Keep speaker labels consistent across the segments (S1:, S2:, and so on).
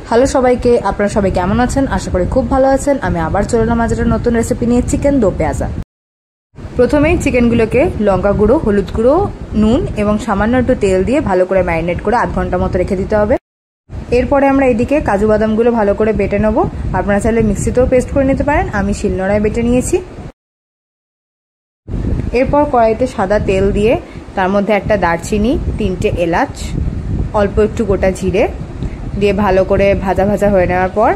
S1: Hello সবাইকে, আপনারা সবাই কেমন আছেন? আশা করি খুব ভালো আছেন। আমি আবার চলে এলাম আজ একটা নতুন রেসিপি নিয়ে, চিকেন দো পেঁয়াজা। প্রথমেই চিকেনগুলোকে লঙ্কা গুঁড়ো, হলুদ গুঁড়ো, নুন এবং সামান্য একটু তেল দিয়ে ভালো করে ম্যারিনেট করে আধ ঘন্টা মতো রেখে দিতে হবে। এরপরে আমরা এদিকে কাজু বাদামগুলো ভালো করে বেটে নেবো। আপনারা চাইলে মিক্সিতেও পেস্ট করে নিতে পারেন, আমি শিলনোড়ায় বেটে নিয়েছি। এরপর কড়াইতে সাদা তেল দিয়ে তার মধ্যে একটা দারচিনি, 3টে এলাচ, অল্প একটু গোটা জিরে দিয়ে ভালো করে ভাজা ভাজা হয়ে নেওয়ার পর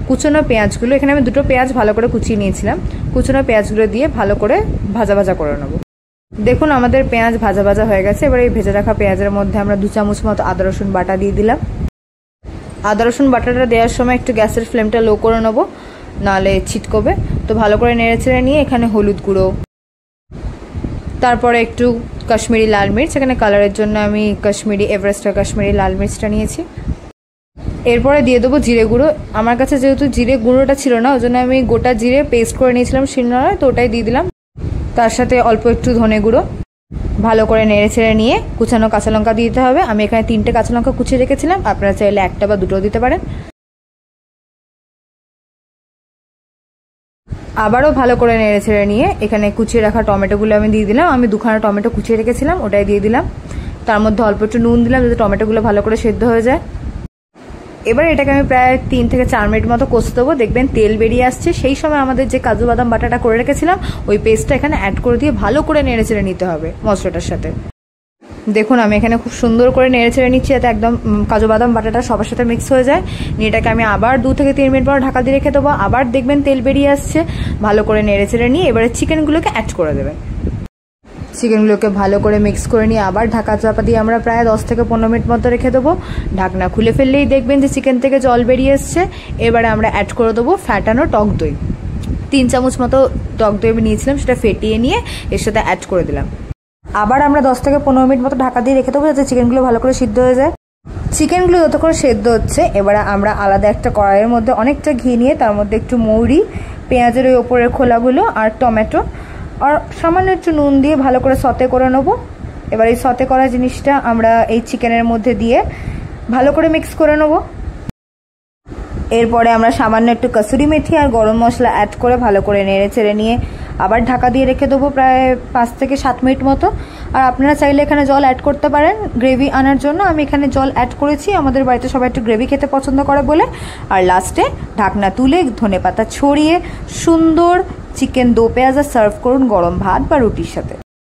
S1: কুচনো পেঁয়াজগুলো, এখানে আমি 2টো পেঁয়াজ ভালো করে কুচিয়ে নিয়েছিলাম, কুচনো পেঁয়াজগুলো দিয়ে ভালো করে ভাজা ভাজা করে নেব। দেখুন আমাদের পেঁয়াজ ভাজা ভাজা হয়ে গেছে। এবার এই ভেজে রাখা পেঁয়াজের মধ্যে আমরা 2 চামচ মতো আদা রসুন বাটা দিয়ে দিলাম। আদা রসুন বাটাটা দেওয়ার সময় একটু গ্যাসের ফ্লেমটা লো করে নেব, নাহলে ছিটকবে। তো ভালো করে নেড়ে চেড়ে নিয়ে এখানে হলুদ গুঁড়ো, তারপরে একটু কাশ্মীরি লাল মির্চ, এখানে কালারের জন্য আমি কাশ্মীরি এভারেস্টের কাশ্মীরি লাল মির্চটা নিয়েছি। এরপরে দিয়ে দেবো জিরে গুঁড়ো। আমার কাছে যেহেতু জিরে গুঁড়োটা ছিল না, ওই জন্য আমি গোটা জিরে পেস্ট করে নিয়েছিলাম শিলনোড়ায়, তো ওটাই দিয়ে দিলাম। তার সাথে অল্প একটু ধনে গুঁড়ো, ভালো করে নেড়ে ছেড়ে নিয়ে কুচানো কাঁচা লঙ্কা দিতে হবে। আমি এখানে 3টে কাঁচা লঙ্কা কুচিয়ে রেখেছিলাম, আপনারা চাইলে 1টা বা 2টো দিতে পারেন। আবারও ভালো করে নেড়ে ছেড়ে নিয়ে এখানে কুচিয়ে রাখা টমেটোগুলো আমি দিয়ে দিলাম। আমি 2খানা টমেটো কুচিয়ে রেখেছিলাম, ওটাই দিয়ে দিলাম। তার মধ্যে অল্প একটু নুন দিলাম যাতে টমেটোগুলো ভালো করে সেদ্ধ হয়ে যায়। এবার এটাকে আমি প্রায় 3 থেকে 4 মিনিট মতো কষতে দেবো। দেখবেন তেল বেরিয়ে আসছে, সেই সময় আমাদের যে কাজু বাদাম বাটাটা করে রেখেছিলাম ওই পেস্টটা এখানে অ্যাড করে দিয়ে ভালো করে নেড়ে চেড়ে নিতে হবে মশলাটার সাথে। দেখুন আমি এখানে খুব সুন্দর করে নেড়ে ছেড়ে নিচ্ছি যাতে একদম কাজু বাদাম বাটাটা সবার সাথে মিক্স হয়ে যায়। এটাকে আমি আবার 2 থেকে 3 মিনিট পর ঢাকা দিয়ে রেখে দেবো। আবার দেখবেন তেল বেরিয়ে আসছে, ভালো করে নেড়ে চেড়ে নিয়ে এবারে চিকেনগুলোকে অ্যাড করে দেবেন। চিকেনগুলোকে ভালো করে মিক্স করে নিয়ে আবার ঢাকা চাপা দিয়ে আমরা প্রায় 10 থেকে 15 মিনিট মতো রেখে দেবো। ঢাকনা খুলে ফেললেই দেখবেন যে চিকেন থেকে জল বেরিয়ে এসছে। এবারে আমরা অ্যাড করে দেবো ফ্যাটানো টক দই। 3 চামচ মতো টক দই আমি নিয়েছিলাম, সেটা ফেটিয়ে নিয়ে এর সাথে অ্যাড করে দিলাম। আবার আমরা 10 থেকে 15 মিনিট মতো ঢাকা দিয়ে রেখে দেবো যাতে চিকেনগুলো ভালো করে সিদ্ধ হয়ে যায়। চিকেনগুলো যতক্ষণ সেদ্ধ হচ্ছে, এবারে আমরা আলাদা একটা কড়াইয়ের মধ্যে অনেকটা ঘি নিয়ে তার মধ্যে একটু মৌরি, পেঁয়াজের ওই ওপরের খোলাগুলো আর টমেটো আর সামান্য একটু নুন দিয়ে ভালো করে সতে করে নেবো। এবার এই সতে করা জিনিসটা আমরা এই চিকেনের মধ্যে দিয়ে ভালো করে মিক্স করে নেবো। এরপরে আমরা সামান্য একটু কসুরি মেথি আর গরম মশলা অ্যাড করে ভালো করে নেড়ে চেড়ে নিয়ে আবার ঢাকা দিয়ে রেখে দেবো প্রায় 5 থেকে 7 মিনিট মতো। আর আপনারা চাইলে এখানে জল অ্যাড করতে পারেন গ্রেভি আনার জন্য। আমি এখানে জল অ্যাড করেছি, আমাদের বাড়িতে সবাই একটু গ্রেভি খেতে পছন্দ করে বলে। আর লাস্টে ঢাকনা তুলে ধনেপাতা ছড়িয়ে সুন্দর চিকেন দো পেঁয়াজা সার্ভ করুন গরম ভাত বা রুটির সাথে।